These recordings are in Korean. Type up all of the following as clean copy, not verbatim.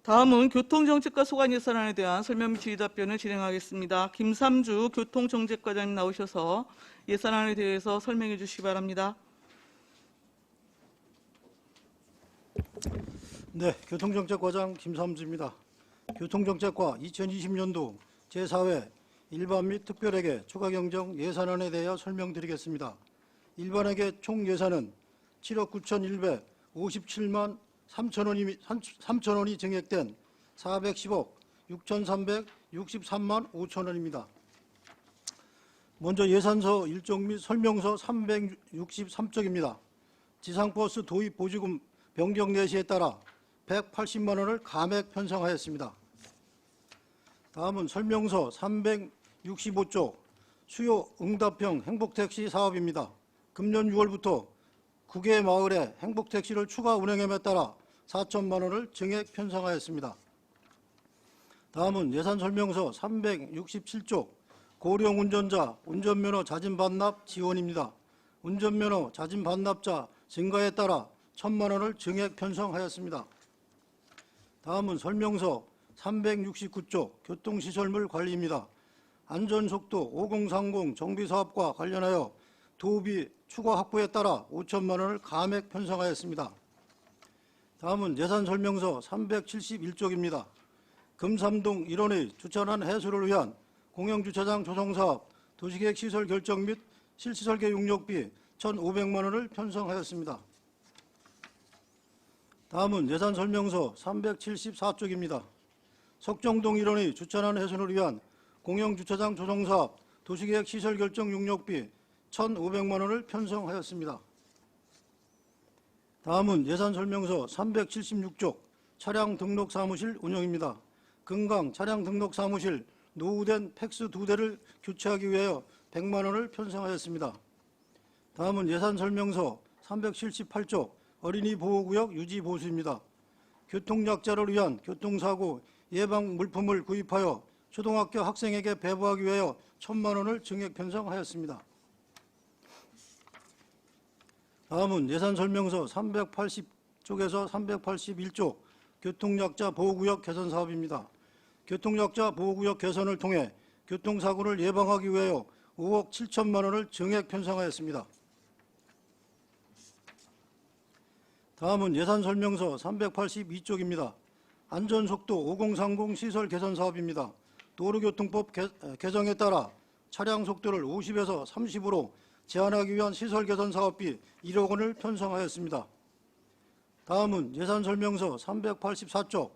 다음은 교통정책과 소관예산안에 대한 설명 및 질의답변을 진행하겠습니다. 김삼주 교통정책과장님 나오셔서 예산안에 대해서 설명해 주시기 바랍니다. 네, 교통정책과장 김삼주입니다. 교통정책과 2020년도 제4회 일반 및 특별회계 추가경정 예산안에 대하여 설명드리겠습니다. 일반회계 총 예산은 7억 9,157만 3천원이 증액된 410억 6,363만 5천원입니다. 먼저 예산서 일정 및 설명서 363쪽입니다. 지상버스 도입 보조금 변경 내시에 따라 180만 원을 감액 편성하였습니다. 다음은 설명서 365쪽 수요 응답형 행복택시 사업입니다. 금년 6월부터 9개 마을에 행복택시를 추가 운행함에 따라 4천만 원을 증액 편성하였습니다. 다음은 예산설명서 367쪽 고령 운전자 운전면허 자진 반납 지원입니다. 운전면허 자진 반납자 증가에 따라 1,000만 원을 증액 편성하였습니다. 다음은 설명서 369쪽 교통시설물 관리입니다. 안전속도 5030 정비사업과 관련하여 도비 추가 확보에 따라 5천만 원을 감액 편성하였습니다. 다음은 예산설명서 371쪽입니다. 금삼동 일원의 주차난 해소를 위한 공영주차장 조성사업 도시계획시설 결정 및 실시설계 용역비 1,500만 원을 편성하였습니다. 다음은 예산설명서 374쪽입니다. 석정동 일원의 주차난 해소를 위한 공영주차장 조성사업 도시계획시설 결정 용역비 1,500만 원을 편성하였습니다. 다음은 예산설명서 376쪽 차량 등록 사무실 운영입니다. 금강 차량 등록 사무실 노후된 팩스 2대를 교체하기 위하여 100만 원을 편성하였습니다. 다음은 예산설명서 378쪽 어린이 보호구역 유지 보수입니다. 교통약자를 위한 교통사고 예방 물품을 구입하여 초등학교 학생에게 배부하기 위하여 1,000만 원을 증액 편성하였습니다. 다음은 예산설명서 380쪽에서 381쪽 교통약자 보호구역 개선 사업입니다. 교통약자 보호구역 개선을 통해 교통사고를 예방하기 위하여 5억 7천만 원을 증액 편성하였습니다. 다음은 예산설명서 382쪽입니다. 안전속도 5030 시설 개선 사업입니다. 도로교통법 개정에 따라 차량 속도를 50에서 30으로 제한하기 위한 시설 개선 사업비 1억 원을 편성하였습니다. 다음은 예산설명서 384쪽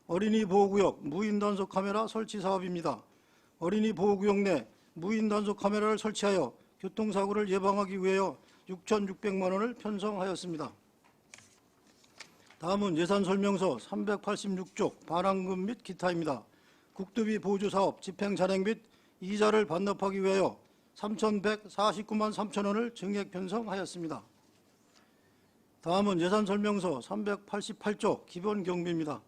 어린이 보호구역 무인단속 카메라 설치 사업입니다. 어린이 보호구역 내 무인단속 카메라를 설치하여 교통사고를 예방하기 위하여 6,600만 원을 편성하였습니다. 다음은 예산설명서 386쪽 반환금 및 기타입니다. 국도비 보조사업 집행잔액 및 이자를 반납하기 위하여 3,149만 3천 원을 증액 편성하였습니다. 다음은 예산설명서 388쪽 기본경비입니다.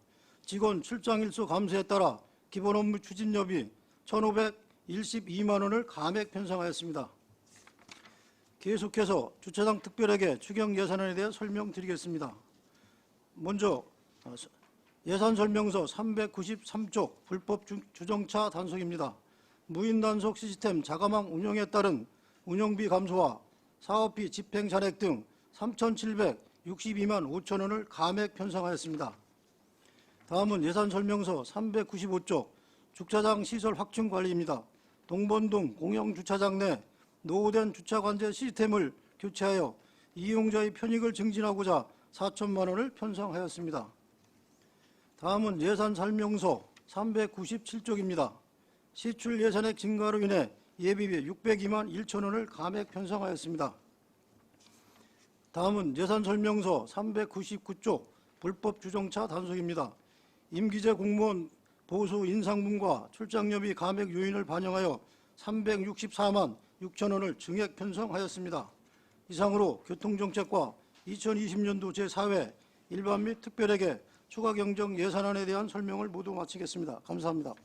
직원 출장일수 감소에 따라 기본업무 추진여비 1,512만 원을 감액 편성하였습니다. 계속해서 주차장 특별회계 추경 예산안에 대해 설명드리겠습니다. 먼저 예산설명서 393쪽 불법 주정차 단속입니다. 무인단속 시스템 자가망 운영에 따른 운영비 감소와 사업비 집행 잔액 등 3,762만 5천 원을 감액 편성하였습니다. 다음은 예산설명서 395쪽 주차장 시설 확충 관리입니다. 동번동 공영주차장 내 노후된 주차관제 시스템을 교체하여 이용자의 편익을 증진하고자 4천만 원을 편성하였습니다. 다음은 예산설명서 397쪽입니다. 시출 예산액 증가로 인해 예비비 602만 1천 원을 감액 편성하였습니다. 다음은 예산설명서 399쪽 불법 주정차 단속입니다. 임기제 공무원 보수 인상분과 출장료비 감액 요인을 반영하여 364만 6천 원을 증액 편성하였습니다. 이상으로 교통정책과 2020년도 제4회 일반 및 특별회계 추가경정 예산안에 대한 설명을 모두 마치겠습니다. 감사합니다.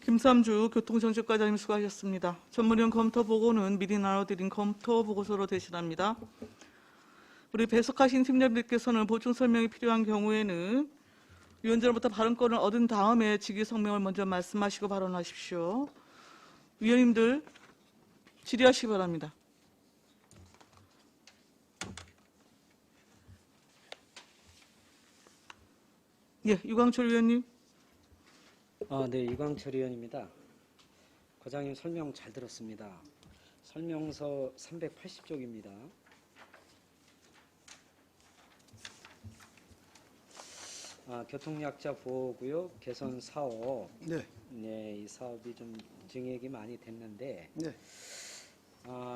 김삼주 교통정책과장님 수고하셨습니다. 전문위원 검토 보고는 미리 나눠드린 검토 보고서로 대신합니다. 우리 배석하신 팀장님께서는 보충 설명이 필요한 경우에는 위원장으로부터 발언권을 얻은 다음에 직위 성명을 먼저 말씀하시고 발언하십시오. 위원님들 질의하시기 바랍니다. 예, 유광철 위원님. 네, 유광철 의원입니다. 과장님 설명 잘 들었습니다. 설명서 380쪽입니다. 교통약자 보호구역 개선 사업. 네. 네, 이 사업이 좀 증액이 많이 됐는데, 네.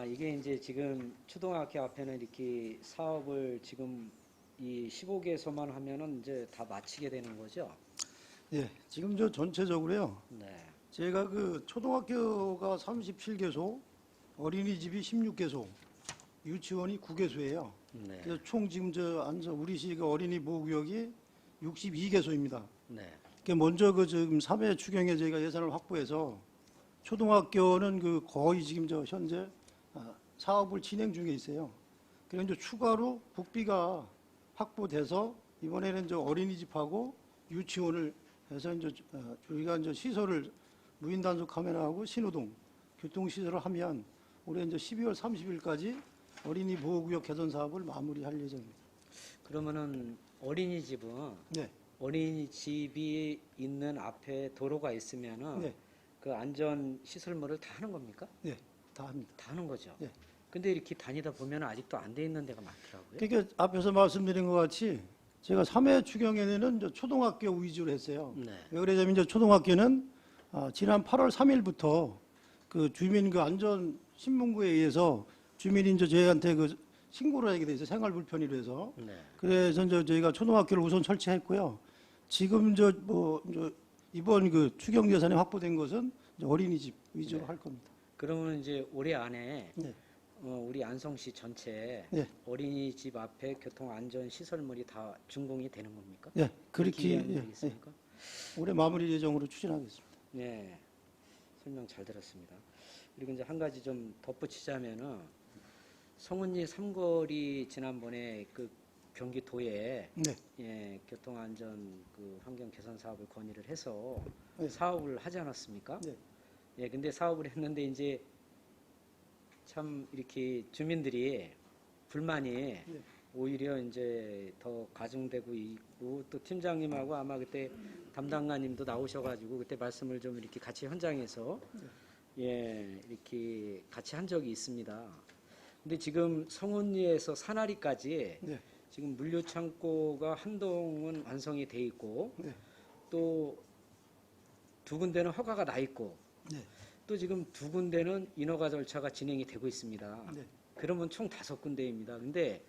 이게 이제 지금 초등학교 앞에는 이렇게 사업을 지금 이 15개소만 하면은 이제 다 마치게 되는 거죠? 예. 지금 저 전체적으로요. 네. 제가 그 초등학교가 37개소, 어린이집이 16개소, 유치원이 9개소예요. 네. 그래서 총 지금 우리 시가 어린이 보호구역이 62개소입니다. 네. 먼저 그 지금 3회 추경에 저희가 예산을 확보해서 초등학교는 그 거의 지금 현재 사업을 진행 중에 있어요. 그리고 이제 추가로 국비가 확보돼서 이번에는 어린이집하고 유치원을 해서 저희가 시설을 무인 단속 카메라하고 신호등 교통 시설을 하면 올해 12월 30일까지 어린이 보호구역 개선 사업을 마무리할 예정입니다. 그러면은 어린이집은 네. 어린이집이 있는 앞에 도로가 있으면은 네. 그 안전 시설물을 다 하는 겁니까? 네. 다 합니다. 다 하는 거죠. 네. 근데 이렇게 다니다 보면 아직도 안 돼 있는 데가 많더라고요. 그러니까 앞에서 말씀드린 것 같이 제가 3회 추경에는 초등학교 위주로 했어요. 네. 왜 그러냐면 초등학교는 지난 8월 3일부터 그 주민 그 안전 신문구에 의해서 주민이 저희한테 그 신고를 하게 돼 있어요. 생활 불편으로 해서. 네. 그래서 저희가 초등학교를 우선 설치했고요. 지금 이번 그 추경 예산에 확보된 것은 어린이집 위주로 네. 할 겁니다. 그러면 이제 올해 안에 네. 우리 안성시 전체 네. 어린이집 앞에 교통 안전 시설물이 다 준공이 되는 겁니까? 예, 그렇게 되겠습니까? 올해 마무리 예정으로 추진하겠습니다. 네. 설명 잘 들었습니다. 그리고 이제 한 가지 좀 덧붙이자면은 성운리 삼거리 지난번에 그 경기도에 네. 예, 교통안전 그 환경 개선 사업을 건의를 해서 네. 사업을 하지 않았습니까? 네. 예, 근데 사업을 했는데 이제 참 이렇게 주민들이 불만이 네. 오히려 이제 더 가중되고 있고 또 팀장님하고 아마 그때 담당관님도 나오셔가지고 그때 말씀을 좀 이렇게 같이 현장에서 예, 이렇게 같이 한 적이 있습니다. 근데 지금 성운리에서 산하리까지 네. 지금 물류 창고가 한동은 완성이 돼 있고 네. 또 두 군데는 허가가 나 있고 네. 또 지금 두 군데는 인허가 절차가 진행이 되고 있습니다. 네. 그러면 총 5군데입니다. 근데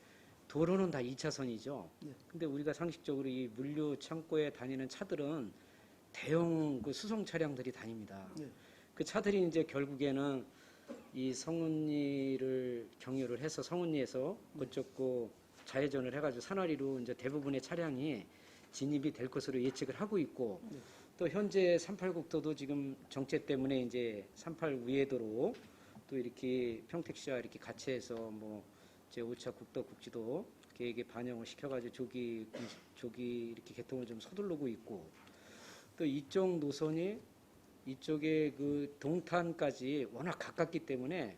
도로는 다 2차선이죠. 네. 근데 우리가 상식적으로 이 물류 창고에 다니는 차들은 대형 그 수송 차량들이 다닙니다. 네. 그 차들이 이제 결국에는 이 성운리를 경유를 해서 성운리에서 그쪽 그 좌회전을 해가지고 산하리로 이제 대부분의 차량이 진입이 될 것으로 예측을 하고 있고 네. 또 현재 38국도도 지금 정체 때문에 이제 38 우회도로 또 이렇게 평택시와 이렇게 같이 해서 뭐 제5차 국도 국지도 계획에 반영을 시켜가지고 조기 이렇게 개통을 좀 서두르고 있고 또 이쪽 노선이 이쪽에 그 동탄까지 워낙 가깝기 때문에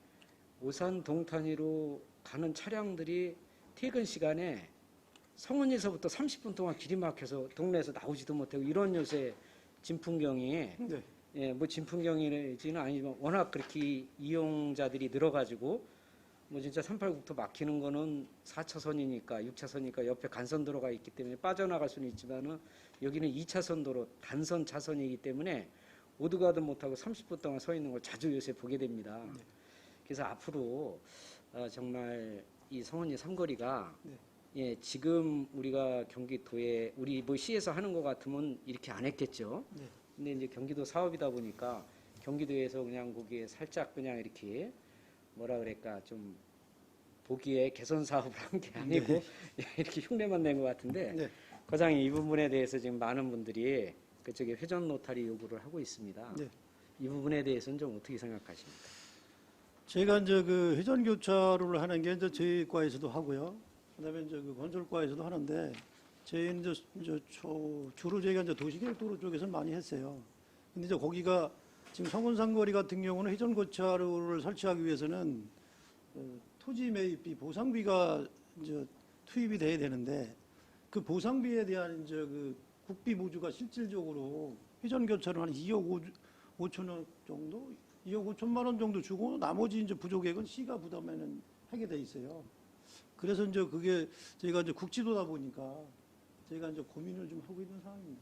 오산 동탄으로 가는 차량들이 퇴근 시간에 성운리에서부터 30분 동안 길이 막혀서 동네에서 나오지도 못하고 이런 요새 진풍경이 네. 예, 뭐 진풍경이지는 아니지만 워낙 그렇게 이용자들이 늘어가지고 뭐 진짜 38국도 막히는 거는 4차선이니까 6차선이니까 옆에 간선도로가 있기 때문에 빠져나갈 수는 있지만은 여기는 2차선 도로 단선 차선이기 때문에 오도 가도 못하고 30분 동안 서 있는 걸 자주 요새 보게 됩니다. 네. 그래서 앞으로 정말 이 성운리 삼거리가 네. 예, 지금 우리가 경기도에 우리 뭐 시에서 하는 것 같으면 이렇게 안 했겠죠. 네. 근데 이제 경기도 사업이다 보니까 경기도에서 그냥 거기에 살짝 그냥 이렇게 뭐라 그럴까 좀 보기에 개선 사업을 한 게 아니고 이렇게 흉내만 낸 것 같은데 네. 과장님 이 부분에 대해서 지금 많은 분들이 그쪽에 회전 노탈이 요구를 하고 있습니다. 네. 이 부분에 대해서는 좀 어떻게 생각하십니까? 제가 그 회전 교차로를 하는 게 저희 과에서도 하고요. 그다음에 그 건설과에서도 하는데 저희는 주로 저희가 이제 도시계획도로 쪽에서 많이 했어요. 근데 이제 거기가 지금 성운상거리 같은 경우는 회전고차로를 설치하기 위해서는 토지 매입비, 보상비가 이제 투입이 돼야 되는데 그 보상비에 대한 이제 그 국비 보조가 실질적으로 회전교차로 한 2억 5천억 정도, 2억 5천만 원 정도 주고 나머지 이제 부족액은 시가 부담하는 하게 돼 있어요. 그래서 이제 그게 저희가 이제 국지도다 보니까 저희가 이제 고민을 좀 하고 있는 상황입니다.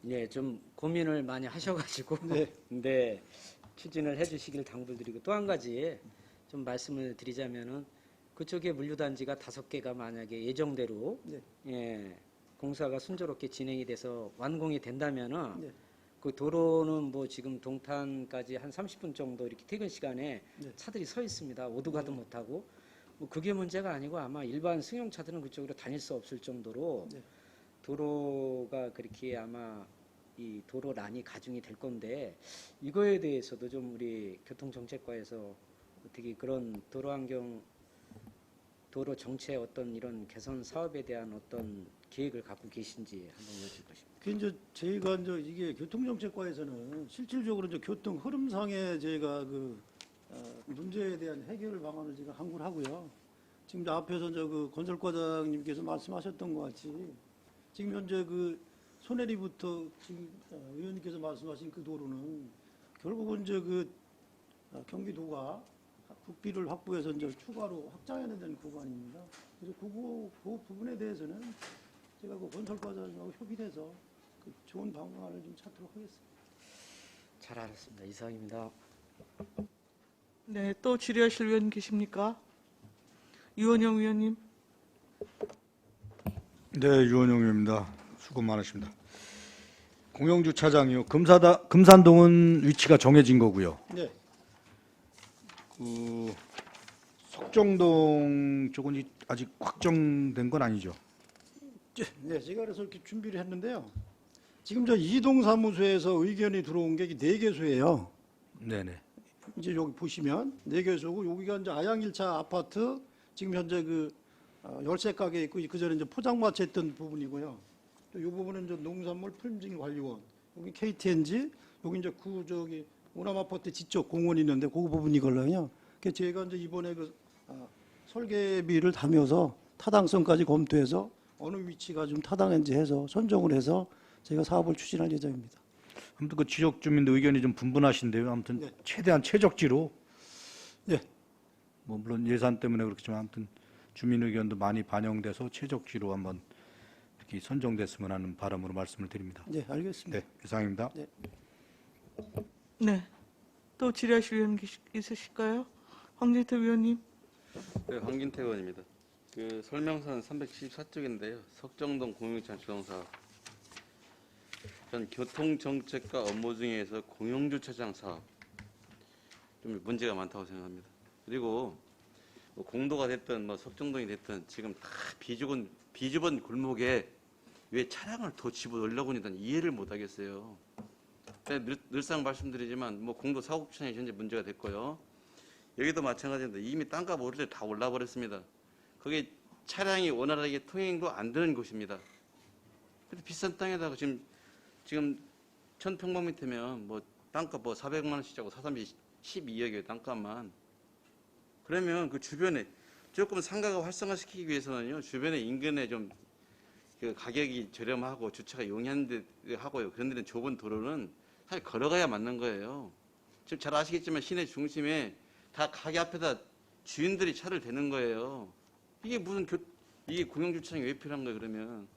네, 좀 고민을 많이 하셔가지고 네. 네, 추진을 해주시길 당부드리고 또 한 가지 좀 말씀을 드리자면은 그쪽에 물류단지가 5개가 만약에 예정대로 네. 예, 공사가 순조롭게 진행이 돼서 완공이 된다면은 네. 그 도로는 뭐 지금 동탄까지 한 30분 정도 이렇게 퇴근 시간에 네. 차들이 서 있습니다. 오도 가도 못하고 뭐 그게 문제가 아니고 아마 일반 승용차들은 그쪽으로 다닐 수 없을 정도로 네. 도로가 그렇게 아마 이 도로란이 가중이 될 건데 이거에 대해서도 좀 우리 교통정책과에서 어떻게 그런 도로 정체 어떤 이런 개선 사업에 대한 어떤 계획을 갖고 계신지 한번 여쭐 것입니다. 그 이제 저희가 이제 이게 교통정책과에서는 실질적으로 이제 교통 흐름상의 저희가 문제에 대한 해결 방안을 제가 항구를 하고요. 지금 이제 앞에서 이제 그 건설과장님께서 말씀하셨던 것 같이 지금 현재 그 소내리부터 지금 의원님께서 말씀하신 그 도로는 결국은 이제 경기도가 국비를 확보해서 이제 추가로 확장해야 되는 구간입니다. 그래서 그 부분에 대해서는 제가 그 건설과장님하고 협의해서 그 좋은 방안을 좀 찾도록 하겠습니다. 잘 알았습니다. 이상입니다. 네, 또 질의하실 의원 계십니까? 유원영 의원님. 네, 유원영 의원입니다. 수고 많으십니다. 공영주차장이요. 금산동은 위치가 정해진 거고요. 네. 그 석정동 쪽은 아직 확정된 건 아니죠. 네, 제가 그래서 이렇게 준비를 했는데요. 지금 저 이동 사무소에서 의견이 들어온 게 4개소예요. 네네. 이제 여기 보시면 4개소고 여기가 이제 아양 1차 아파트 지금 현재 열쇠 가게 있고 그 전에 이제 포장마차 했던 부분이고요. 또 이 부분은 이제 농산물 품질 관리원, 여기 KTNG, 여기 이제 오남 아파트 지적 공원이 있는데 그 부분이 걸려요. 그래서 제가 이제 이번에 설계비를 다면서 타당성까지 검토해서 어느 위치가 좀 타당한지 해서 선정을 해서 제가 사업을 추진할 예정입니다. 아무튼 그 지역 주민들 의견이 좀 분분하신데요. 아무튼 네. 최대한 최적지로. 네. 뭐 물론 예산 때문에 그렇지만 아무튼 주민 의견도 많이 반영돼서 최적지로 한번 이렇게 선정됐으면 하는 바람으로 말씀을 드립니다. 네, 알겠습니다. 네, 이상입니다. 네. 네, 또 질의하실 의원 있으실까요? 황진태 의원님. 네, 황긴태 의원입니다. 그 설명서는 374쪽인데요. 석정동 공영주차 주동사업. 전 교통정책과 업무 중에서 공영주차장 사업 좀 문제가 많다고 생각합니다. 그리고 뭐 공도가 됐든 뭐 석정동이 됐든 지금 다 비좁은 골목에 왜 차량을 더 집어넣으려고 하는 이해를 못 하겠어요. 늘상 말씀드리지만 뭐 공도 사고구청이 현재 문제가 됐고요. 여기도 마찬가지인데 이미 땅값 오를 때 다 올라버렸습니다. 거기 차량이 원활하게 통행도 안 되는 곳입니다. 근데 비싼 땅에다가 지금 1000평방미터면 뭐 땅값 400만 원씩 짜고 사삼이 12억이에요, 땅값만. 그러면 그 주변에 조금 상가가 활성화시키기 위해서는요, 주변에 인근에 좀 그 가격이 저렴하고 주차가 용이한 데 하고요. 그런 데는 좁은 도로는 사실 걸어가야 맞는 거예요. 지금 잘 아시겠지만 시내 중심에 다 가게 앞에다 주인들이 차를 대는 거예요. 이게 이게 공영주차장이 왜 필요한 거예요, 그러면?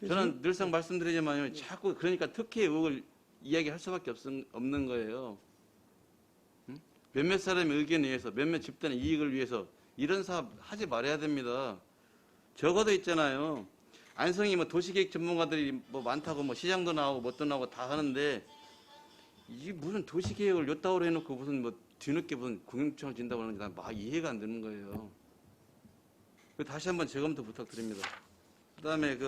저는 늘상 말씀드리지만요, 자꾸 그러니까 특혜 의혹을 이야기할 수밖에 없는 거예요. 몇몇 사람의 의견에 의해서, 몇몇 집단의 이익을 위해서 이런 사업 하지 말아야 됩니다. 적어도 있잖아요. 안성이 뭐 도시계획 전문가들이 뭐 많다고 뭐 시장도 나오고 뭣도 나오고 다 하는데 이게 무슨 도시계획을 요따오로 해놓고 무슨 뭐 뒤늦게 무슨 공영주차장을 진다고 하는 게 난 막 이해가 안 되는 거예요. 다시 한번 재검토 부탁드립니다. 그다음에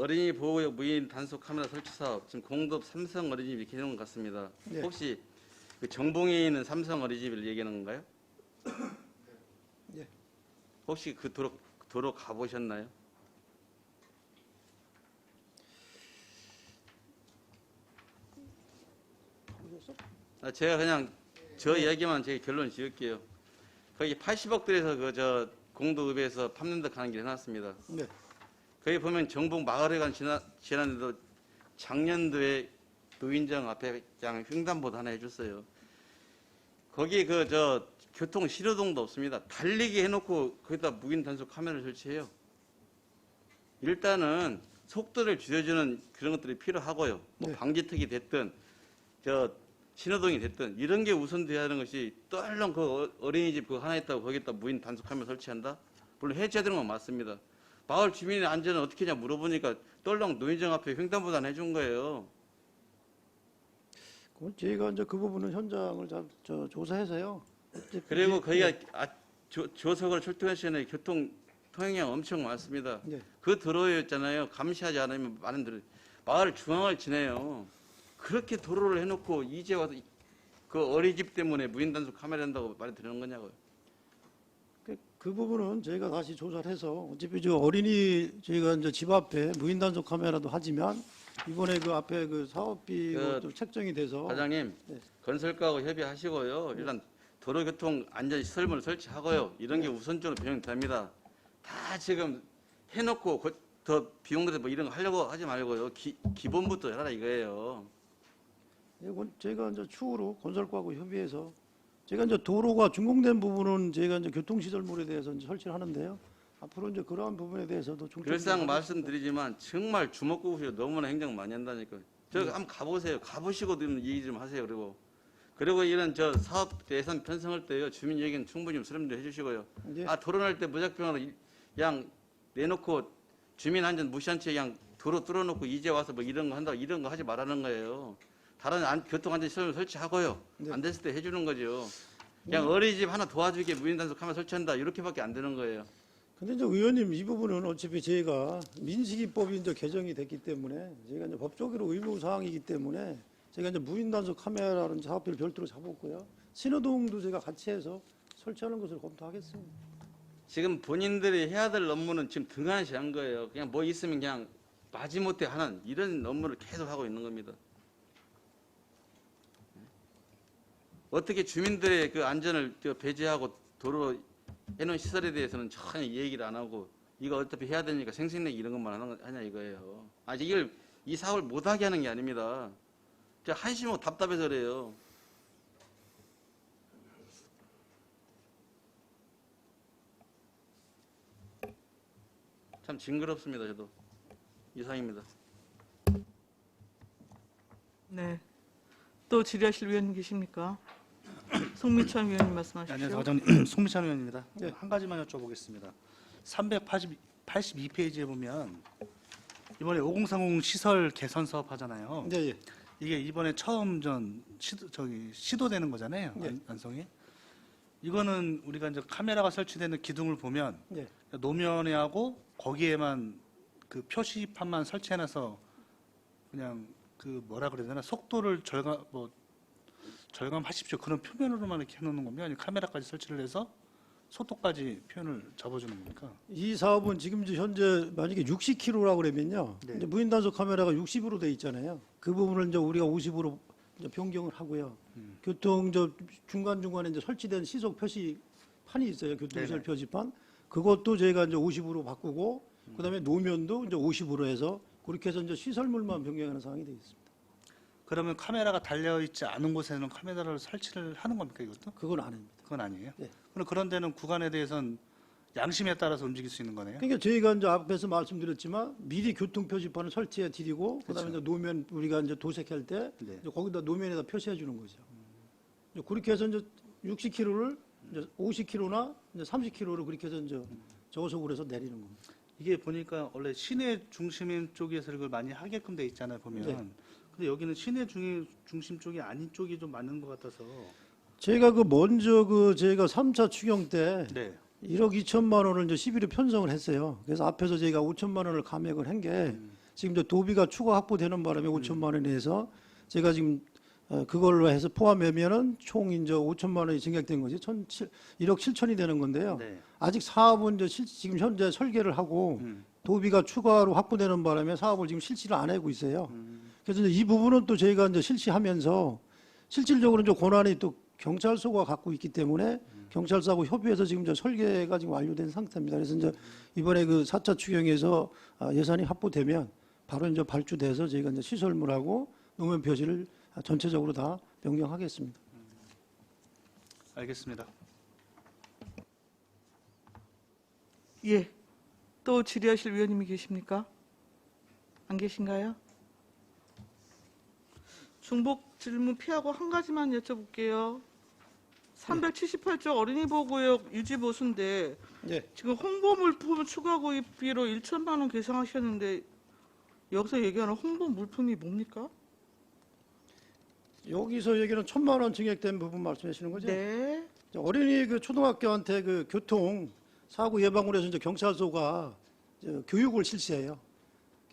어린이 보호구역 무인 단속 카메라 설치 사업 지금 공덕 삼성 어린이집 이렇게 해놓은 것 같습니다. 네. 혹시 그 정봉에 있는 삼성 어린이집을 얘기하는 건가요? 혹시 그 도로 가보셨나요? 제가 그냥 저 이야기만 제 결론 지을게요. 거기 80억 들여서 그 저 공도읍에서 팜랜드 가는 길 해놨습니다. 네. 거기 보면 정북 마을회관 지났는데도 작년도에 노인정 앞에 그냥 횡단보도 하나 해줬어요. 거기 그 저 교통 신호등도 없습니다. 달리기 해놓고 거기다 무인 단속 카메라를 설치해요. 일단은 속도를 줄여주는 그런 것들이 필요하고요. 뭐 네. 방지턱이 됐든 저 신호등이 됐든 이런 게 우선돼야 하는 것이 떨렁 그 어린이집 그거 하나 있다고 거기다 무인 단속 카메라 설치한다? 물론 해줘야 되는 건 맞습니다. 마을 주민의 안전은 어떻게 하냐 물어보니까 떨렁 노인정 앞에 횡단보도 안 해준 거예요. 그건 저희가 이제 그 부분은 현장을 조사해서요. 그리고 거기가 조석을 출퇴근 시간에 교통 통행량 엄청 많습니다. 네. 그 도로였잖아요. 감시하지 않으면 많은 도로 마을 중앙을 지내요. 그렇게 도로를 해놓고 이제 와서 그 어린이집 때문에 무인 단속 카메라 한다고 말이 되는 거냐고요. 그 부분은 저희가 다시 조사를 해서 어차피 저 어린이 저희가 이제 집 앞에 무인 단속 카메라도 하지만 이번에 그 앞에 그 사업비 또 책정이 돼서 과장님, 네. 건설가하고 협의하시고요. 일단 도로교통 안전시설물을 설치하고요. 이런 게 우선적으로 병행됩니다. 다 지금 해놓고 더 비용 들여 뭐 이런 거 하려고 하지 말고요. 기본부터 해라 이거예요. 이건 저희가 이제 추후로 건설과하고 협의해서 제가 이제 도로가 준공된 부분은 저희가 이제 교통시설물에 대해서 이제 설치를 하는데요. 앞으로 이제 그러한 부분에 대해서도 늘상 말씀드리지만 정말 주먹구구시로 너무나 행정 많이 한다니까요. 저 한번 가보세요. 가보시고 좀 얘기 좀 하세요. 그리고 이런 저 사업 예산 편성할 때요. 주민 얘기는 충분히 좀 수렴도 해주시고요. 네. 토론할 때 무작정으로 그냥 내놓고 주민 안전 무시한 채 그냥 도로 뚫어놓고 이제 와서 뭐 이런 거 한다고 이런 거 하지 말라는 거예요. 다른 교통안전시설물 설치하고요. 네. 안 됐을 때 해주는 거죠. 그냥 어린이집 하나 도와주게 무인 단속 카메라 설치한다 이렇게밖에 안 되는 거예요. 근데 이제 의원님 이 부분은 어차피 저희가 민식이법이 이제 개정이 됐기 때문에 저희가 이제 법적으로 의무 사항이기 때문에 제가 이제 무인 단속 카메라는 사업비를 별도로 잡았고요. 신호등도 제가 같이 해서 설치하는 것을 검토하겠습니다. 지금 본인들이 해야 될 업무는 지금 등한시한 거예요. 그냥 뭐 있으면 그냥 마지못해 하는 이런 업무를 계속 하고 있는 겁니다. 어떻게 주민들의 그 안전을 배제하고 도로 해놓은 시설에 대해서는 전혀 얘기를 안 하고 이거 어차피 해야 되니까 생색내기 이런 것만 하냐 이거예요. 아직 이 사업을 못하게 하는 게 아닙니다. 제가 한심하고 답답해서 그래요. 참 징그럽습니다. 저도 이상입니다. 네. 또 질의하실 위원님 계십니까? 송미찬 위원님 네, 말씀하십시오. 안녕하세요. 과장님. 송미찬 의원입니다. 네. 한 가지만 여쭤보겠습니다. 382페이지에 보면 이번에 5030 시설 개선 사업 하잖아요. 네, 예. 이게 이번에 처음 시도되는 거잖아요. 네. 안성이. 이거는 우리가 이제 카메라가 설치되는 기둥을 보면 네. 노면에 하고 거기에만 그 표시판만 설치해놔서 그냥 그 뭐라 그래야 되나 속도를 절감하십시오 그런 표면으로만 이렇게 해놓는 겁니까? 아니면 카메라까지 설치를 해서 속도까지 표현을 잡아주는 겁니까? 이 사업은 지금 현재 만약에 60km라고 그러면요. 네. 이제 무인 단속 카메라가 60으로 돼 있잖아요. 그 부분을 이제 우리가 50으로 이제 변경을 하고요. 교통 중간중간에 이제 설치된 시속 표시판이 있어요. 교통시설 네네. 표시판. 그것도 저희가 이제 50으로 바꾸고 그다음에 노면도 이제 50으로 해서 그렇게 해서 이제 시설물만 변경하는 상황이 되어 있습니다. 그러면 카메라가 달려있지 않은 곳에는 카메라를 설치를 하는 겁니까 이것도? 그건 아닙니다. 그건 아니에요? 네. 그럼 그런 데는 구간에 대해서는 양심에 따라서 움직일 수 있는 거네요? 그러니까 저희가 이제 앞에서 말씀드렸지만 미리 교통 표시판을 설치해 드리고 그다음에 이제 노면 우리가 이제 도색할 때 네. 이제 거기다 노면에다 표시해 주는 거죠. 이제 그렇게 해서 이제 60km를 이제 50km나 이제 30km를 그렇게 해서 이제 저속으로 해서 내리는 겁니다. 이게 보니까 원래 시내 중심 쪽에서 이걸 많이 하게끔 돼 있잖아요 보면. 네. 근데 여기는 시내 중심 쪽이 아닌 쪽이 좀 맞는 것 같아서. 저희가 그 먼저 그 저희가 3차 추경 때 네. 1억 2천만 원을 이제 11회 편성을 했어요. 그래서 앞에서 저희가 5천만 원을 감액을 한 게 지금 이제 도비가 추가 확보되는 바람에 5천만 원에 해서 제가 지금 그걸로 해서 포함하면은 총 이제 5천만 원이 증액된 것이 1억 7천이 되는 건데요. 네. 아직 사업은 이제 지금 현재 설계를 하고 도비가 추가로 확보되는 바람에 사업을 지금 실시를 안 하고 있어요. 그래서 이제 이 부분은 또 저희가 이제 실시하면서 실질적으로 이제 권한이 또 경찰서가 갖고 있기 때문에 경찰서하고 협의해서 지금 이제 설계가 지금 완료된 상태입니다. 그래서 이제 이번에 그 4차 추경에서 예산이 확보되면 바로 이제 발주돼서 저희가 이제 시설물하고 노면 표시를 전체적으로 다 변경하겠습니다. 알겠습니다. 예. 또 질의하실 위원님이 계십니까? 안 계신가요? 중복 질문 피하고 한 가지만 여쭤볼게요. 378조 어린이 보호구역 유지 보수인데 네. 지금 홍보 물품 추가 구입비로 1천만 원 계상하셨는데 여기서 얘기하는 홍보 물품이 뭡니까? 여기서 얘기는 1,000만 원 증액된 부분 말씀하시는 거죠? 네. 어린이 그 초등학교한테 그 교통 사고 예방을 해서 이제 경찰서가 이제 교육을 실시해요.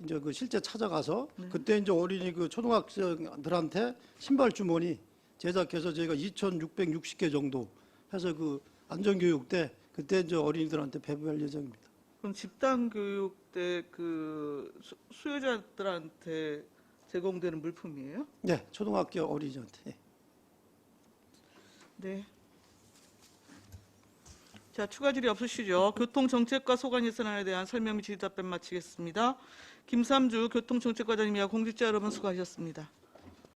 이제 그 실제 찾아가서 그때 이제 어린이 그 초등학생들한테 신발 주머니 제작해서 저희가 2,660개 정도 해서 그 안전교육 때 그때 이제 어린이들한테 배부할 예정입니다. 그럼 집단 교육 때 그 수요자들한테 제공되는 물품이에요? 네, 초등학교 어린이한테. 예. 네. 자, 추가 질의 없으시죠? 교통정책과 소관 예산안에 대한 설명 및 질의 답변 마치겠습니다. 김삼주 교통정책과장님이와 공직자 여러분 수고하셨습니다.